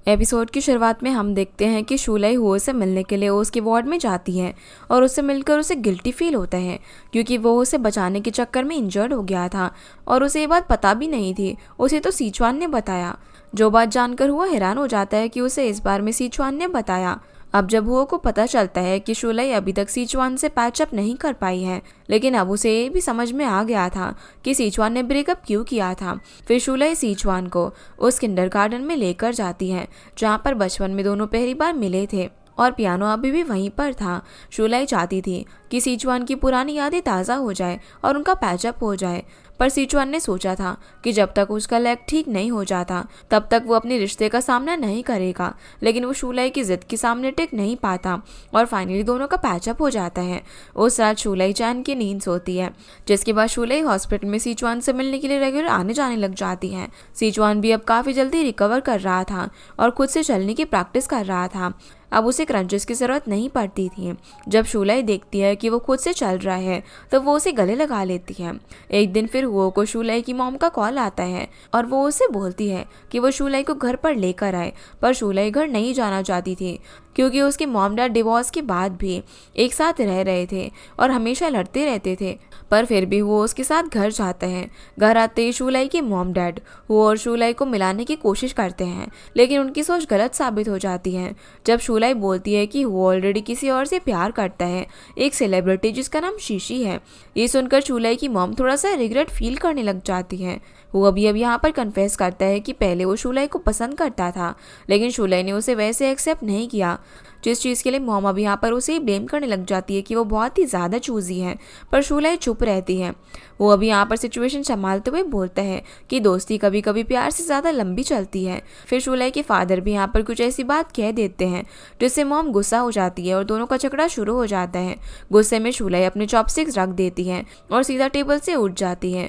Episode की शुरुआत में हम देखते हैं कि शूलाई हुओ से मिलने के लिए उसके वार्ड में जाती है और उससे मिलकर उसे गिल्टी फील होता है क्योंकि वो उसे बचाने के चक्कर में इंजर्ड हो गया था और उसे ये बात पता भी नहीं थी। उसे तो सीचुआन ने बताया। जो बात जानकर हुआ हैरान हो जाता है कि उसे इस बार में सीचुआन ने बताया। अब जब हुओ को पता चलता है कि शूलाई अभी तक सीचुआन से पैचअप नहीं कर पाई है, लेकिन अब उसे ये भी समझ में आ गया था कि सीचुआन ने ब्रेकअप क्यों किया था। फिर शूलाई सीचुआन को उस किंडरगार्टन में लेकर जाती है जहाँ पर बचपन में दोनों पहली बार मिले थे और पियानो अभी भी वहीं पर था। शूलाई चाहती थी कि सीचुआन की पुरानी यादें ताज़ा हो जाए और उनका पैचअप हो जाए, पर सीचुआन ने सोचा था कि जब तक उसका लेग ठीक नहीं हो जाता तब तक वो अपने रिश्ते का सामना नहीं करेगा। लेकिन वो शूलाई की जिद के सामने टिक नहीं पाता और फाइनली दोनों का पैचअप हो जाता है। उस रात शूलाई चैन की नींद सोती है, जिसके बाद शूलाई हॉस्पिटल में सीचुआन से मिलने के लिए रेगुलर आने जाने लग जाती है। सीचुआन भी अब काफ़ी जल्दी रिकवर कर रहा था और खुद से चलने की प्रैक्टिस कर रहा था। अब उसे क्रंचेस की ज़रूरत नहीं पड़ती थी। जब शूलाई देखती है कि वो खुद से चल रहा है तो वो उसे गले लगा लेती है। एक दिन फिर हुओ को शूलाई की मॉम का कॉल आता है और वो उसे बोलती है कि वो शूलाई को घर पर लेकर आए, पर शूलाई घर नहीं जाना चाहती थी क्योंकि उसके मॉम डैड डिवोर्स के बाद भी एक साथ रह रहे थे और हमेशा लड़ते रहते थे। पर फिर भी वो उसके साथ घर जाता है। घर आते ही शूलाई के मॉम डैड वो और शूलाई को मिलाने की कोशिश करते हैं, लेकिन उनकी सोच गलत साबित हो जाती है जब शूलाई बोलती है कि वो ऑलरेडी किसी और से प्यार करता है, एक सेलिब्रिटी जिसका नाम शीशी है। ये सुनकर शूलाई की मॉम थोड़ा सा रिग्रेट फील करने लग जाती है। वो अभी यहाँ पर कन्फेस करता है कि पहले वो शूलाई को पसंद करता था, लेकिन शूलाई ने उसे वैसे एक्सेप्ट नहीं किया, जिस चीज़ के लिए मॉम अभी यहाँ पर उसे ही ब्लेम करने लग जाती है कि वो बहुत ही ज़्यादा चूजी है। पर शूलाई चुप रहती है। वो अभी यहाँ पर सिचुएशन संभालते हुए बोलता है कि दोस्ती कभी कभी प्यार से ज़्यादा लंबी चलती है। फिर शूलाई के फादर भी यहाँ पर कुछ ऐसी बात कह देते हैं जिससे मॉम गुस्सा हो जाती है और दोनों का झगड़ा शुरू हो जाता है। गुस्से में शूलाई अपने चॉपस्टिक्स रख देती है और सीधा टेबल से उठ जाती है।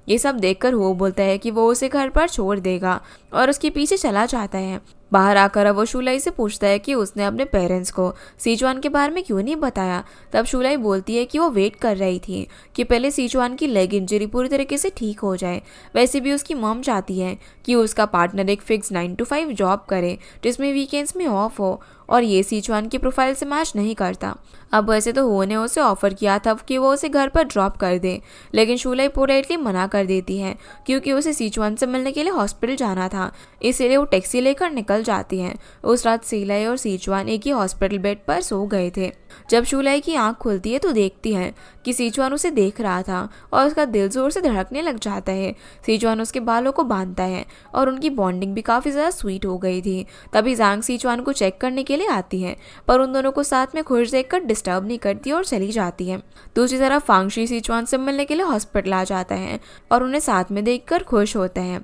ये सब देखकर वो बोलता है कि वो उसे घर पर छोड़ देगा और उसके पीछे चला जाता है। बाहर आकर अब वो शूलाई से पूछता है कि उसने अपने पेरेंट्स को सीचुआन के बारे में क्यों नहीं बताया। तब शूलाई बोलती है कि वो वेट कर रही थी कि पहले सीचुआन की लेग इंजरी पूरी तरीके से ठीक हो जाए। वैसे भी उसकी मॉम चाहती है कि उसका पार्टनर एक फिक्स 9 to 5 जॉब करे जिसमें वीकेंड्स में ऑफ हो, और ये सीचुआन की प्रोफाइल से मैच नहीं करता। अब वैसे तो हुओ ने उसे ऑफर किया था कि वो उसे घर पर ड्रॉप कर दे, लेकिन शूलाई पोलाइटली मना कर देती है क्योंकि उसे सीचुआन से मिलने के लिए हॉस्पिटल जाना था, इसलिए वो टैक्सी लेकर निकल जाती हैं। उस रात सीलाई और सीचुआन एक ही हॉस्पिटल बेड पर सो गए थे। जब शूलाई की आंख खुलती है तो देखती है कि सीचुआन उसे देख रहा था और उसका दिल जोर से धड़कने लग जाता है। सीचुआन उसके बालों को बांधता है और उनकी बॉन्डिंग भी काफ़ी ज़्यादा स्वीट हो गई थी। तभी जांग सीचुआन को चेक करने के लिए आती है, पर उन दोनों को साथ में खुश देखकर डिस्टर्ब नहीं करती और चली जाती है। दूसरी तरफ फांगशी सीचुआन से मिलने के लिए हॉस्पिटल आ जाता है और उन्हें साथ में देखकर खुश होता है।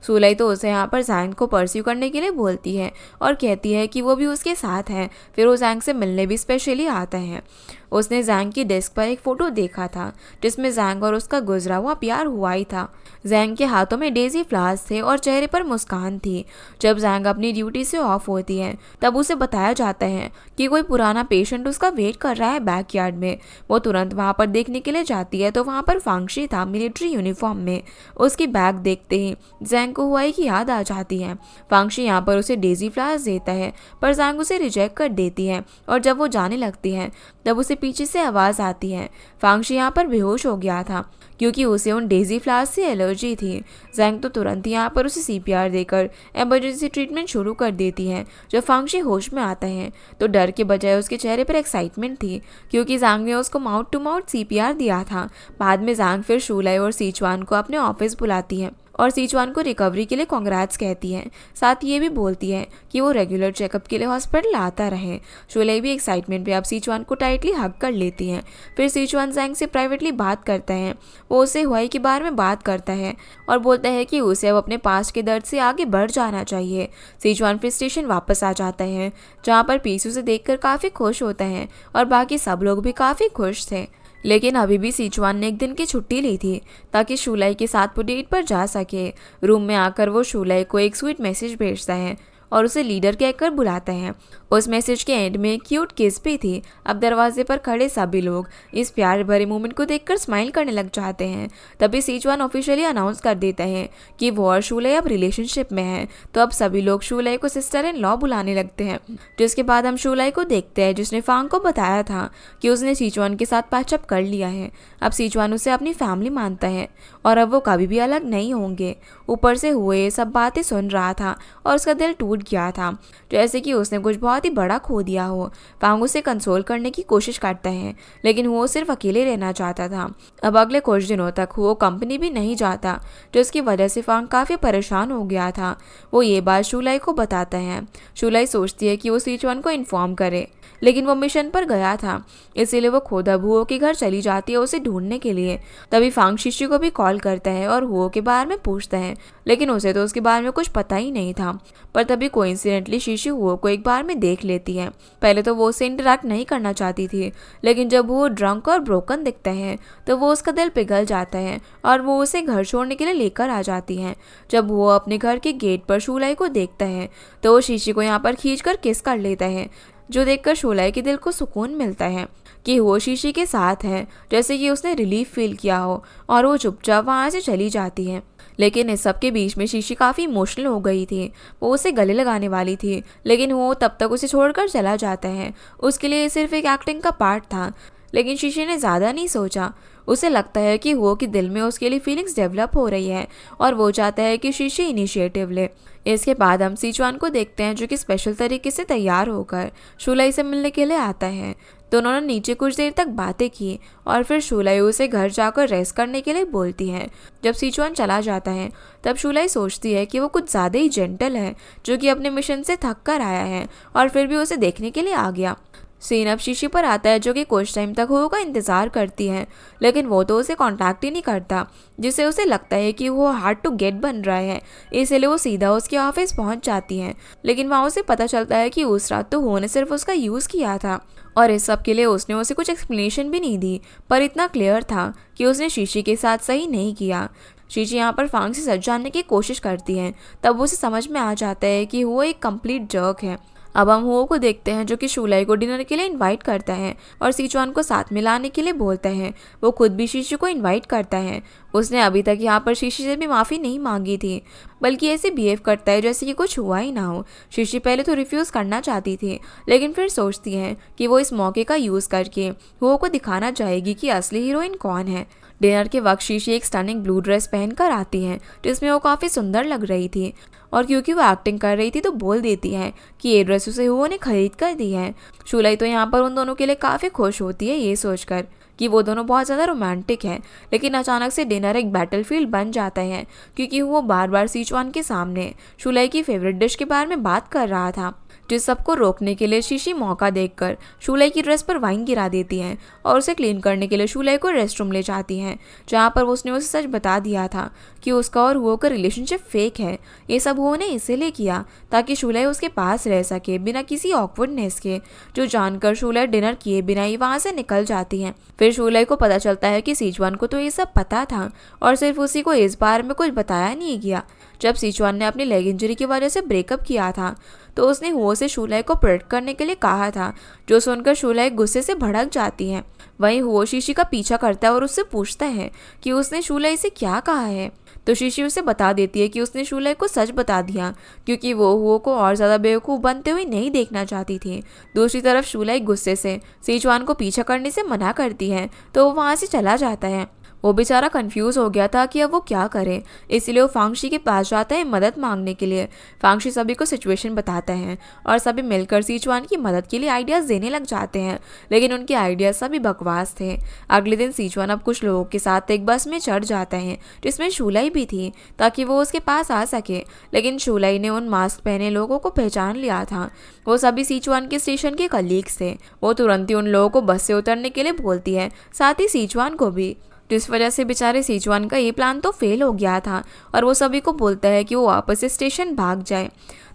सूलाई तो उसे यहाँ पर जैंग को परस्यू करने के लिए बोलती है और कहती है कि वो भी उसके साथ है। फिर वो जैंग से मिलने भी स्पेशली आता है। उसने जैंग की डेस्क पर एक फ़ोटो देखा था जिसमें जैंग और उसका गुजरा हुआ प्यार हुआ ही था। जैंग के हाथों में डेजी फ्लावर्स थे और चेहरे पर मुस्कान थी। जब जैंग अपनी ड्यूटी से ऑफ होती है तब उसे बताया जाता है कि कोई पुराना पेशेंट उसका वेट कर रहा है बैकयार्ड में। वो तुरंत वहाँ पर देखने के लिए जाती है तो वहाँ पर फांगशी था मिलिट्री यूनिफॉर्म में। उसकी बैग देखते ही जैंग को हुआई की याद आ जाती है। फांगशी यहाँ पर उसे डेजी फ्लावर्स देता है, पर जैंग उसे रिजेक्ट कर देती है और जब वो जाने लगती है तब उसे पीछे से आवाज़ आती है। फांगशी यहाँ पर बेहोश हो गया था क्योंकि उसे उन डेजी फ्लावर्स से एलर्जी थी। जैंग तो तुरंत यहाँ पर उसे सीपीआर देकर इमरजेंसी ट्रीटमेंट शुरू कर देती है। जब फांगशी होश में आता है तो डर के बजाय उसके चेहरे पर एक्साइटमेंट थी क्योंकि जैंग ने उसको माउथ टू माउथ सीपीआर दिया था। बाद में जैंग फिर शूलाई और सीचुआन को अपने ऑफिस बुलाती है और सीचुआन को रिकवरी के लिए कांग्रेट्स कहती है। साथ ये भी बोलती है कि वो रेगुलर चेकअप के लिए हॉस्पिटल आता रहे। शूलाई भी एक्साइटमेंट में अब सीचुआन को टाइटली हग कर लेती है। फिर सीचुआन जैंग से प्राइवेटली बात करता है। वो उसे हुआई के बारे में बात करता है और बोलता है कि उसे अब अपने पास्ट के दर्द से आगे बढ़ जाना चाहिए। सीचुआन फिर स्टेशन वापस आ जाता है जहाँ पर पीसू से देखकर काफ़ी खुश होता है और बाकी सब लोग भी काफ़ी खुश थे। लेकिन अभी भी सीचुआन ने एक दिन की छुट्टी ली थी ताकि शूलाई के साथ वो डेट पर जा सके। रूम में आकर वो शूलाई को एक स्वीट मैसेज भेजता है और उसे लीडर कहकर बुलाता है। उस मैसेज के एंड में क्यूट किस भी थी। अब दरवाजे पर खड़े सभी लोग इस प्यार भरे मोमेंट को देखकर स्माइल करने लग जाते हैं। तभी सीचुआन ऑफिशियली अनाउंस कर देता है कि वो और शूले अब रिलेशनशिप में है। तो अब सभी लोग शूले को सिस्टर इन लॉ बुलाने लगते हैं। जिसके बाद हम शूले को देखते हैं जिसने फांग को बताया था कि उसने सीचुआन के साथ पैचअप कर लिया है। अब सीचुआन उसे अपनी फैमिली मानता है और अब वो कभी भी अलग नहीं होंगे। ऊपर से हुए सब बातें सुन रहा था और उसका दिल टूट गया था, जैसे कि उसने कुछ बहुत ही बड़ा खो दिया हो। फांग उसे कंसोल करने की कोशिश करता है लेकिन वो सिर्फ अकेले रहना चाहता था। अब अगले कुछ दिनों तक वो कंपनी भी नहीं जाता, जिसकी वजह से फांग काफ़ी परेशान हो गया था। वो ये बात शूलाई को बताता है। शूलाई सोचती है कि वो सीचुआन को इन्फॉर्म करे, लेकिन वो मिशन पर गया था, इसीलिए वो खुद अब हुओ के घर चली जाती है उसे ढूंढने के लिए। तभी फांग शीशी को भी कॉल करता है और हुओ के बारे में पूछता है, लेकिन उसे तो उसके बारे में कुछ पता ही नहीं था। पर तभी कोइंसिडेंटली शीशी हुओ को एक बार में देख लेती है। पहले तो वो उसे इंटरेक्ट नहीं करना चाहती थी, लेकिन जब वो ड्रंक और ब्रोकन दिखता है तो वो उसका दिल पिघल जाता है और वो उसे घर छोड़ने के लिए लेकर आ जाती है। जब वो अपने घर के गेट पर शूलाई को देखता है तो वो शीशी को यहाँ पर खींचकर किस कर लेता है, जो देखकर शूलाई के दिल को सुकून मिलता है कि वो शीशी के साथ है, जैसे कि उसने रिलीफ फील किया हो, और वो चुपचाप वहाँ से चली जाती है। लेकिन इस सब के बीच में शीशी काफ़ी इमोशनल हो गई थी। वो उसे गले लगाने वाली थी, लेकिन वो तब तक उसे छोड़कर चला जाता है। उसके लिए सिर्फ एक एक्टिंग का पार्ट था, लेकिन शीशी ने ज़्यादा नहीं सोचा। उसे लगता है कि वो के दिल में उसके लिए फीलिंग्स डेवलप हो रही है और वो चाहता है कि शीशी इनिशिएटिव ले। इसके बाद हम सीचुआन को देखते हैं जो कि स्पेशल तरीके से तैयार होकर शूलाई से मिलने के लिए आता है। दोनों ने नीचे कुछ देर तक बातें की और फिर शूलाई उसे घर जाकर रेस्ट करने के लिए बोलती है। जब सीचुआन चला जाता है तब शूलाई सोचती है कि वो कुछ ज़्यादा ही जेंटल है, जो कि अपने मिशन से थक कर आया है और फिर भी उसे देखने के लिए आ गया। सीन अब शीशी पर आता है जो कि कुछ टाइम तक हुओ का इंतज़ार करती है, लेकिन वो तो उसे कांटेक्ट ही नहीं करता, जिससे उसे लगता है कि वो हार्ड टू गेट बन रहा है। इसलिए वो सीधा उसके ऑफिस पहुंच जाती है, लेकिन वहाँ उसे पता चलता है कि उस रात तो हुओ ने सिर्फ उसका यूज़ किया था और इस सब के लिए उसने उसे कुछ एक्सप्लेनेशन भी नहीं दी, पर इतना क्लियर था कि उसने शीशी के साथ सही नहीं किया। शीशी यहाँ पर फांग से सच जानने की कोशिश करती है, तब उसे समझ में आ जाता है कि वो एक कंप्लीट जर्क है। अब हम हुओ को देखते हैं जो कि शूलाई को डिनर के लिए इनवाइट करता है और सीचुआन को साथ में लाने के लिए बोलता है। वो खुद भी शीशी को इनवाइट करता है। उसने अभी तक यहाँ पर शीशी से भी माफ़ी नहीं मांगी थी, बल्कि ऐसे बिहेव करता है जैसे कि कुछ हुआ ही ना हो। शीशी पहले तो रिफ्यूज़ करना चाहती थी, लेकिन फिर सोचती है कि वो इस मौके का यूज़ करके हुओ को दिखाना चाहेगी कि असली हीरोइन कौन है। डिनर के वक्त शीशी एक स्टनिंग ब्लू ड्रेस पहनकर आती है, जिसमें वो काफ़ी सुंदर लग रही थी, और क्योंकि वो एक्टिंग कर रही थी तो बोल देती है कि ये ड्रेस उसे हुओ ने खरीद कर दी है। शूलाई तो यहाँ पर उन दोनों के लिए काफ़ी खुश होती है ये सोचकर कि वो दोनों बहुत ज़्यादा रोमांटिक हैं। लेकिन अचानक से डिनर एक बैटलफील्ड बन जाता है, क्योंकि वो बार बार सीचुआन के सामने शूलाई की फेवरेट डिश के बारे में बात कर रहा था। जिस सबको रोकने के लिए शीशी मौका देखकर शूलाई की ड्रेस पर वाइन गिरा देती है और उसे क्लीन करने के लिए शूलाई को रेस्टरूम ले जाती हैं, जहाँ पर उसने उसे सच बता दिया था कि उसका और हुओ का रिलेशनशिप फेक है। ये सब हुओ ने इसीलिए किया ताकि शूलाई उसके पास रह सके बिना किसी ऑकवर्डनेस के, जो जानकर शूलाई डिनर किए बिना ही वहाँ से निकल जाती हैं। फिर शूलाई को पता चलता है कि सीचुआन को तो ये सब पता था और सिर्फ उसी को इस बारे में कुछ बताया नहीं गया। जब सीचुआन ने अपनी लेग इंजरी की वजह से ब्रेकअप किया था तो उसने हुओ से शूलाई को प्रोटेक्ट करने के लिए कहा था, जो सुनकर शूलाई गुस्से से भड़क जाती है। वहीं हुओ शीशी का पीछा करता है और उससे पूछता है कि उसने शूलाई से क्या कहा है, तो शीशी उसे बता देती है कि उसने शूलाई को सच बता दिया, क्योंकि वो हुओ को और ज़्यादा बेवकूफ़ बनते हुए नहीं देखना चाहती थी। दूसरी तरफ शूलाई गुस्से से सीचुआन को पीछा करने से मना करती है, तो वो वहाँ से चला जाता है। वो बेचारा कंफ्यूज हो गया था कि अब वो क्या करे, इसलिए वो फांगशी के पास जाता है मदद मांगने के लिए। फांगशी सभी को सिचुएशन बताता है और सभी मिलकर सीचुआन की मदद के लिए आइडियाज़ देने लग जाते हैं, लेकिन उनके आइडियाज़ सभी बकवास थे। अगले दिन सीचुआन अब कुछ लोगों के साथ एक बस में चढ़ जाता है, जिसमें शूलाई भी थी, ताकि वो उसके पास आ सके, लेकिन शूलाई ने उन मास्क पहने लोगों को पहचान लिया था। वो सभी सीचुआन के स्टेशन के कलीग्स थे। वो तुरंत ही उन लोगों को बस से उतरने के लिए बोलती है, साथ ही सीचुआन को भी, जिस वजह से बेचारे सीचुआन का ये प्लान तो फेल हो गया था और वो सभी को बोलता है कि वो वापस से स्टेशन भाग जाए।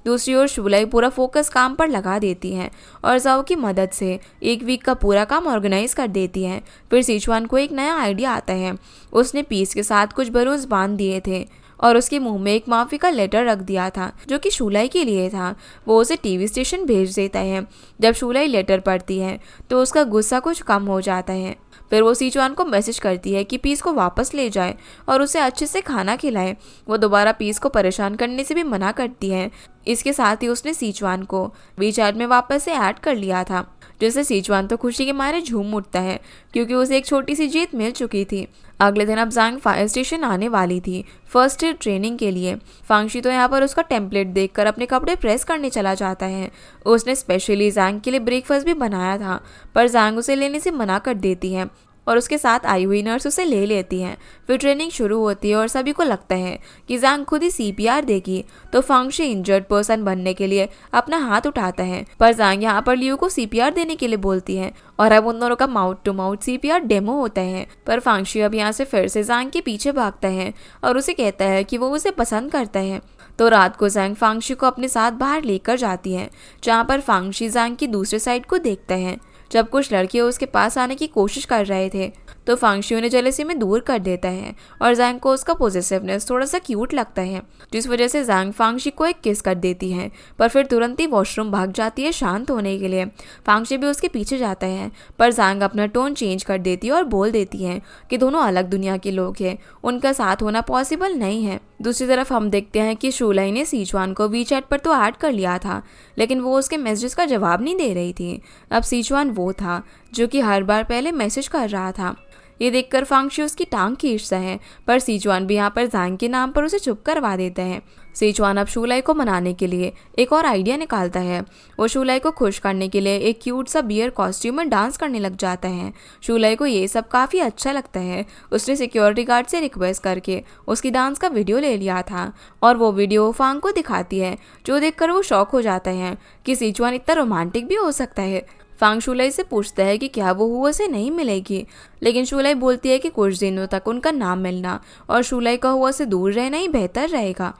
दूसरी ओर शूलाई पूरा फोकस काम पर लगा देती है और जाओ की मदद से एक वीक का पूरा काम ऑर्गेनाइज कर देती है। फिर सीचुआन को एक नया आइडिया आता है। उसने पीस के साथ कुछ बलून्स बांध दिए थे और उसके मुंह में एक माफी का लेटर रख दिया था जो कि शूलाई के लिए था। वो उसे टीवी स्टेशन भेज देता है। जब शूलाई लेटर पढ़ती है तो उसका गुस्सा कुछ कम हो जाता है। फिर वो सीचुआन को मैसेज करती है कि पीस को वापस ले जाए और उसे अच्छे से खाना खिलाए। वो दोबारा पीस को परेशान करने से भी मना करती है। इसके साथ ही उसने सीचुआन को वीचैट में वापस से ऐड कर लिया था, जिससे सीचुआन तो खुशी के मारे झूम उठता है क्योंकि उसे एक छोटी सी जीत मिल चुकी थी। अगले दिन अब जांग फायर स्टेशन आने वाली थी फर्स्ट एड ट्रेनिंग के लिए। फांगशी तो यहाँ पर उसका टेम्पलेट देखकर अपने कपड़े प्रेस करने चला जाता है। उसने स्पेशली जांग के लिए ब्रेकफास्ट भी बनाया था, पर जांग उसे लेने से मना कर देती है और उसके साथ आई हुई नर्स उसे ले लेती है। फिर ट्रेनिंग शुरू होती है और सभी को लगता है कि जांग खुद ही सीपीआर देगी, तो फांगशी इंजर्ड पर्सन बनने के लिए अपना हाथ उठाता है, पर जांग यहाँ पर लियू को सीपीआर देने के लिए बोलती है और अब उन दोनों का mouth to mouth CPR demo होता है। पर फांगशी अब यहाँ से फिर से जांग के पीछे भागता है और उसे कहता है कि वो उसे पसंद करता है। तो रात को जांग फांगशी को अपने साथ बाहर लेकर जाती है, जहाँ पर फांगशी जांग की दूसरे साइड को देखता है। जब कुछ लड़के उसके पास आने की कोशिश कर रहे थे तो फांगशी उन्हें जेलसी में दूर कर देता है और जांग को उसका पॉजिटिवनेस थोड़ा सा क्यूट लगता है, जिस वजह से जांग फांगशी को एक किस कर देती है, पर फिर तुरंत ही वॉशरूम भाग जाती है शांत होने के लिए। फांगशी भी उसके पीछे जाता है, पर जांग अपना टोन चेंज कर देती है और बोल देती है कि दोनों अलग दुनिया के लोग हैं, उनका साथ होना पॉसिबल नहीं है। दूसरी तरफ हम देखते हैं कि शूलाई ने सीचुआन को वीचैट पर तो ऐड कर लिया था, लेकिन वो उसके मैसेजेस का जवाब नहीं दे रही थी। अब सीचुआन वो था जो कि हर बार पहले मैसेज कर रहा था। ये देखकर फांगशी उसकी टांग खींचता है, पर सीचुआन भी यहाँ पर जांग के नाम पर उसे चुप करवा देता है। सीचुआन अब शूलाई को मनाने के लिए एक और आइडिया निकालता है। वो शूलाई को खुश करने के लिए एक क्यूट सा बियर कॉस्ट्यूम में डांस करने लग जाता है। शूलाई को ये सब काफ़ी अच्छा लगता है। उसने सिक्योरिटी गार्ड से रिक्वेस्ट करके उसकी डांस का वीडियो ले लिया था और वो वीडियो फांग को दिखाती है, जो देखकर वो शॉक हो जाता है कि सीचुआन इतना रोमांटिक भी हो सकता है। फांग शूलाई से पूछता है कि क्या वो हुआ से नहीं मिलेगी, लेकिन शूलाई बोलती है कि कुछ दिनों तक उनका नाम मिलना और शूलाई का हुआ से दूर रहना ही बेहतर रहेगा।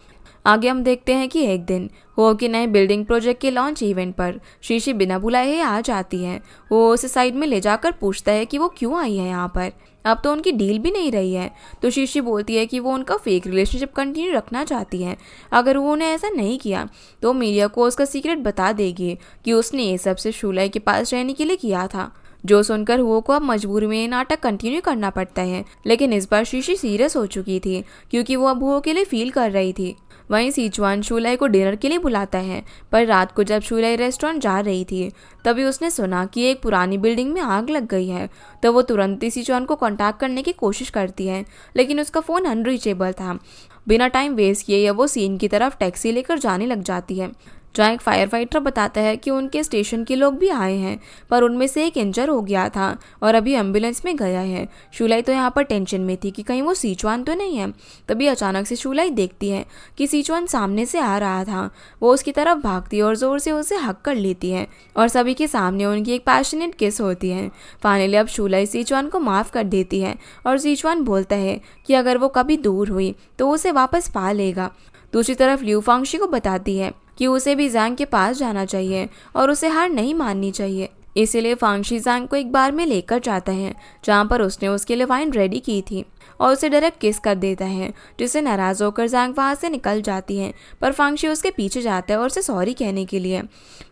आगे हम देखते हैं कि एक दिन हो के नए बिल्डिंग प्रोजेक्ट के लॉन्च इवेंट पर शीशी बिना बुलाए आ जाती है। वो उसे साइड में ले जाकर पूछता है कि वो क्यों आई है यहाँ पर। अब तो उनकी डील भी नहीं रही है, तो शीशी बोलती है कि वो उनका फेक रिलेशनशिप कंटिन्यू रखना चाहती है। अगर वो उन्हें ऐसा नहीं किया तो मीडिया को उसका सीक्रेट बता देगी कि उसने ये सब सिर्फ शूलाई के पास रहने के लिए किया था। जो सुनकर हुओ को अब मजबूरी में नाटक कंटिन्यू करना पड़ता है, लेकिन इस बार शीशी सीरियस हो चुकी थी क्योंकि वो अब हुओ के लिए फील कर रही थी। वहीं सीचुआन शूलाई को डिनर के लिए बुलाता है, पर रात को जब शूलाई रेस्टोरेंट जा रही थी तभी उसने सुना कि एक पुरानी बिल्डिंग में आग लग गई है। तो वो तुरंत ही सीचुआन को कांटेक्ट करने की कोशिश करती है, लेकिन उसका फ़ोन अनरीचेबल था। बिना टाइम वेस्ट किए वो सीन की तरफ टैक्सी लेकर जाने लग जाती है, जहाँ एक फायर फाइटर बताता है कि उनके स्टेशन के लोग भी आए हैं, पर उनमें से एक इंजर हो गया था और अभी एम्बुलेंस में गया है। शूलाई तो यहाँ पर टेंशन में थी कि कहीं वो सीचुआन तो नहीं है। तभी अचानक से शूलाई देखती है कि सीचुआन सामने से आ रहा था। वो उसकी तरफ भागती है और ज़ोर से उसे हक कर लेती है और सभी के सामने उनकी एक पैशनेट किस होती है। फाइनली अब शूलाई सीचुआन को माफ़ कर देती है और सीचुआन बोलता है कि अगर वो कभी दूर हुई तो उसे वापस पा लेगा। दूसरी तरफ लियू फांगशी को बताती है कि उसे भी जांग के पास जाना चाहिए और उसे हार नहीं माननी चाहिए। इसीलिए फांगशी जांग को एक बार में लेकर जाता है, जहाँ पर उसने उसके लिए वाइन रेडी की थी और उसे डायरेक्ट किस कर देता है, जिससे नाराज होकर जांग वहाँ से निकल जाती है। पर फांगशी उसके पीछे जाता है और उसे सॉरी कहने के लिए।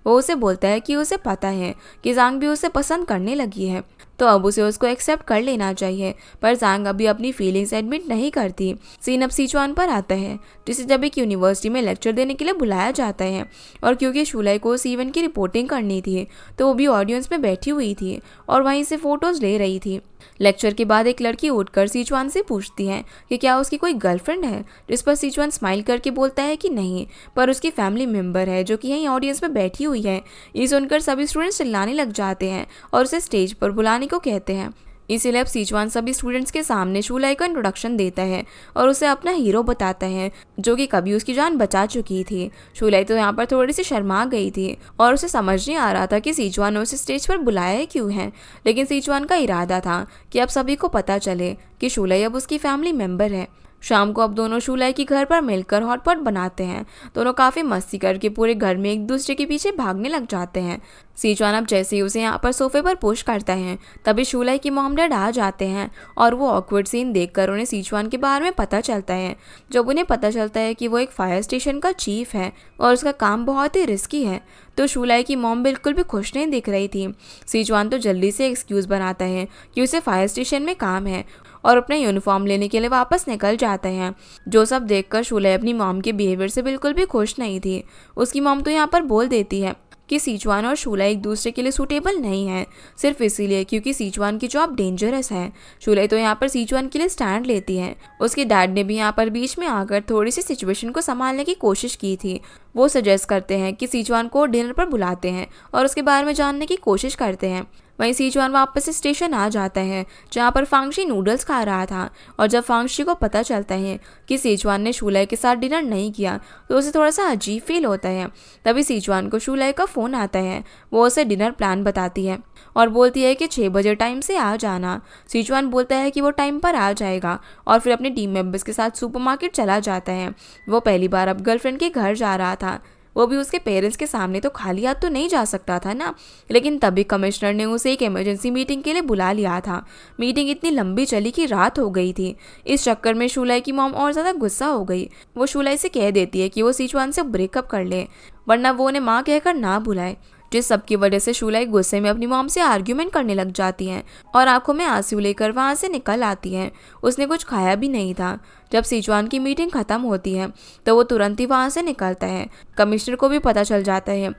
वो उसे बोलता है कि उसे पता है कि जांग भी उसे पसंद करने लगी है, तो अब उसे उसको एक्सेप्ट कर लेना चाहिए। पर जांग अभी अपनी फीलिंग्स एडमिट नहीं करती। सीन अब सीचुआन पर आता है, जिसे जब एक यूनिवर्सिटी में लेक्चर देने के लिए बुलाया जाता है और क्योंकि शूलाई को उस इवेंट की रिपोर्टिंग करनी थी तो वो भी ऑडियंस में बैठी हुई थी और वहीं से फोटोज ले रही थी। लेक्चर के बाद एक लड़की उठकर सीचुआन से पूछती है कि क्या उसकी कोई गर्लफ्रेंड है, जिस पर सीचुआन स्माइल करके बोलता है कि नहीं, पर उसकी फैमिली मेंबर है जो कि यहीं ऑडियंस में बैठी हुई है। ये सुनकर सभी स्टूडेंट्स चिल्लाने लग जाते हैं और उसे स्टेज पर बुलाने को कहते हैं। इसीलिए अब सीचुआन सभी स्टूडेंट्स के सामने शूलाई को इंट्रोडक्शन देता है और उसे अपना हीरो बताता है, जो कि कभी उसकी जान बचा चुकी थी। शूलाई तो यहाँ पर थोड़ी सी शर्मा गई थी और उसे समझ नहीं आ रहा था कि सीचुआन ने उसे स्टेज पर बुलाया क्यों है, लेकिन सीचुआन का इरादा था कि अब सभी को पता चले कि शूलाई अब उसकी फैमिली मेम्बर है। शाम को अब दोनों शूलाई के घर पर मिलकर हॉटपॉट बनाते हैं। दोनों काफ़ी मस्ती करके पूरे घर में एक दूसरे के पीछे भागने लग जाते हैं। सीचुआन अब जैसे ही उसे यहाँ पर सोफे पर पुश करता है तभी शूलाई की मॉम डैड आ जाते हैं और वो ऑकवर्ड सीन देखकर उन्हें सीचुआन के बारे में पता चलता है। जब उन्हें पता चलता है कि वो एक फायर स्टेशन का चीफ है और उसका काम बहुत ही रिस्की है तो शूलाई की मॉम बिल्कुल भी खुश नहीं दिख रही थी। सीचुआन तो जल्दी से एक्सक्यूज़ बनाता है कि उसे फायर स्टेशन में काम है और अपना यूनिफॉर्म लेने के लिए वापस निकल जाता है। जो सब देखकर शूलाई अपनी मॉम के बिहेवियर से बिल्कुल भी खुश नहीं थी। उसकी मॉम तो यहाँ पर बोल देती है कि सीचुआन और शूलाई एक दूसरे के लिए सूटेबल नहीं है, सिर्फ इसीलिए क्योंकि सीचुआन की जॉब डेंजरस है। शूलाई तो यहाँ पर सीचुआन के लिए स्टैंड लेती है। उसके डैड ने भी यहाँ पर बीच में आकर थोड़ी सी सिचुएशन को संभालने की कोशिश की थी। वो सजेस्ट करते हैं कि सीचुआन को डिनर पर बुलाते हैं और उसके बारे में जानने की कोशिश करते हैं। वहीं सीचुआन वापस स्टेशन आ जाता है जहाँ पर फांगशी नूडल्स खा रहा था और जब फांगशी को पता चलता है कि सीचुआन ने शूलाई के साथ डिनर नहीं किया तो उसे थोड़ा सा अजीब फील होता है। तभी सीचुआन को शूलाई का फ़ोन आता है। वो उसे डिनर प्लान बताती है और बोलती है कि 6 बजे टाइम से आ जाना। सीचुआन बोलता है कि वो टाइम पर आ जाएगा और फिर अपने टीम मेंबर्स के साथ सुपरमार्केट चला जाता है। वो पहली बार अब गर्लफ्रेंड के घर जा रहा था, वो भी उसके पेरेंट्स के सामने, तो खाली हाथ तो नहीं जा सकता था ना। लेकिन तभी कमिश्नर ने उसे एक इमरजेंसी मीटिंग के लिए बुला लिया था। मीटिंग इतनी लंबी चली कि रात हो गई थी। इस चक्कर में शूलाई की मॉम और ज़्यादा गुस्सा हो गई। वो शूलाई से कह देती है कि वो सीचुआन से ब्रेकअप कर ले वरना वो उन्हें माँ कहकर ना बुलाए। जिस सब की वजह से शूलाई गुस्से में अपनी मॉम से आर्ग्यूमेंट करने लग जाती हैं और आंखों में आंसू लेकर वहाँ से निकल आती हैं। उसने कुछ खाया भी नहीं था। जब सीचुआन की मीटिंग ख़त्म होती है तो वो तुरंत ही वहाँ से निकलता है। कमिश्नर को भी पता चल जाता है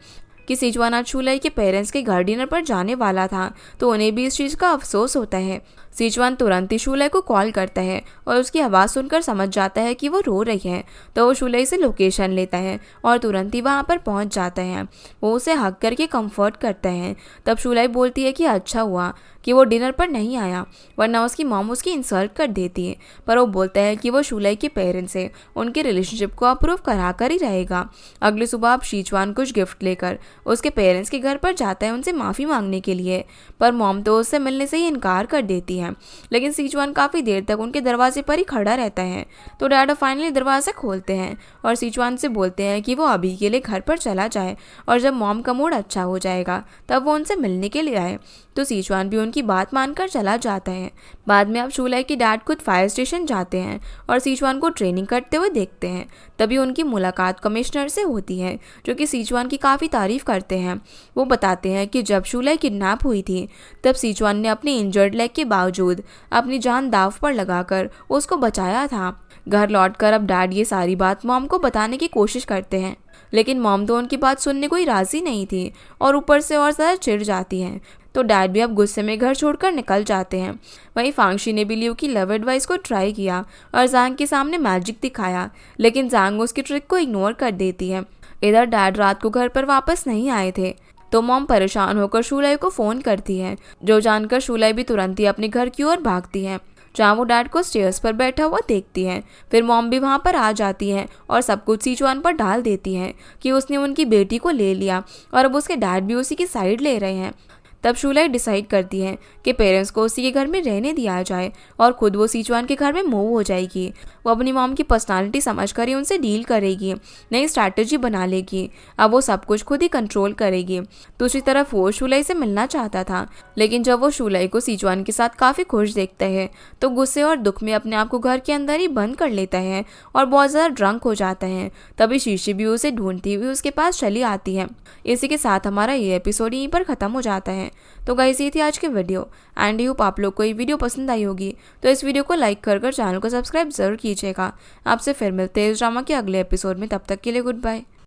कि सीचुआन आज शूलाई के पेरेंट्स के घर डिनर पर जाने वाला था तो उन्हें भी इस चीज़ का अफसोस होता है। सीचुआन तुरंत ही शूलाई को कॉल करता है और उसकी आवाज़ सुनकर समझ जाता है कि वो रो रही है तो वो शूलाई से लोकेशन लेता है और तुरंत ही वहाँ पर पहुँच जाता है। वो उसे हक करके कंफर्ट करता है। तब शूलाई बोलती है कि अच्छा हुआ कि वो डिनर पर नहीं आया वरना उसकी मॉम उसकी इंसल्ट कर देती है। पर वो बोलता है कि वो शूलाई के पेरेंट्स से उनके रिलेशनशिप को अप्रूव करा कर ही रहेगा। अगली सुबह अब सीचुआन कुछ गिफ्ट लेकर उसके पेरेंट्स के घर पर जाता है उनसे माफ़ी मांगने के लिए, पर मॉम तो उससे मिलने से ही इनकार कर देती है। लेकिन सीचुआन काफ़ी देर तक उनके दरवाजे पर ही खड़ा रहता है तो डैड फाइनली दरवाज़ा खोलते हैं और सीचुआन से बोलते हैं कि वो अभी के लिए घर पर चला जाए और जब मॉम का मूड अच्छा हो जाएगा तब वो उनसे मिलने के लिए आए। तो सीचुआन भी उनकी बात मानकर चला जाता है। बाद में अब शूलाई के डैड खुद फायर स्टेशन जाते हैं और सीचुआन को ट्रेनिंग करते हुए देखते हैं। तभी उनकी मुलाकात कमिश्नर से होती है जो कि सीचुआन की काफ़ी तारीफ करते हैं। वो बताते हैं कि जब शूलाई किडनैप हुई थी तब सीचुआन ने अपनी इंजर्ड लेग के बावजूद अपनी जान दांव पर लगाकर उसको बचाया था। घर लौटकर अब डैड ये सारी बात मॉम को बताने की कोशिश करते हैं लेकिन मॉम तो उनकी बात सुनने को ही राज़ी नहीं थी और ऊपर से और ज़्यादा चिढ़ जाती हैं। तो डैड भी अब गुस्से में घर छोड़कर निकल जाते हैं। वहीं फांगशी ने भी लियू की लव एडवाइस को ट्राई किया और जांग के सामने मैजिक दिखाया लेकिन जांग उसकी ट्रिक को इग्नोर कर देती है। इधर डैड रात को घर पर वापस नहीं आए थे तो मॉम परेशान होकर शूलाई को फ़ोन करती है, जो जानकर शूलाई भी तुरंत ही अपने घर की ओर भागती है जहाँ वो डैड को स्टेयर्स पर बैठा हुआ देखती है। फिर मॉम भी वहाँ पर आ जाती है और सब कुछ सीचुआन पर डाल देती है कि उसने उनकी बेटी को ले लिया और अब उसके डैड भी उसी की साइड ले रहे हैं। तब शूलाई डिसाइड करती है कि पेरेंट्स को उसी के घर में रहने दिया जाए और खुद वो सीचुआन के घर में मूव हो जाएगी। वो अपनी मॉम की पर्सनालिटी समझकर ही उनसे डील करेगी, नई स्ट्रैटेजी बना लेगी। अब वो सब कुछ खुद ही कंट्रोल करेगी। दूसरी तरफ वो शूलाई से मिलना चाहता था लेकिन जब वो शूलाई को सीचुआन के साथ काफ़ी खुश देखता है तो गुस्से और दुख में अपने आप को घर के अंदर ही बंद कर लेता है और बहुत ज़्यादा ड्रंक हो जाता है। तभी शीशी भी उसे ढूंढती हुई उसके पास चली आती है। इसी के साथ हमारा ये एपिसोड यहीं पर ख़त्म हो जाता है। तो गाइस ये थी आज की वीडियो एंड होप आप लोग को ये वीडियो पसंद आई होगी। तो इस वीडियो को लाइक कर चैनल को सब्सक्राइब जरूर कीजिएगा। आपसे फिर मिलते हैं इस ड्रामा के अगले एपिसोड में। तब तक के लिए गुड बाय।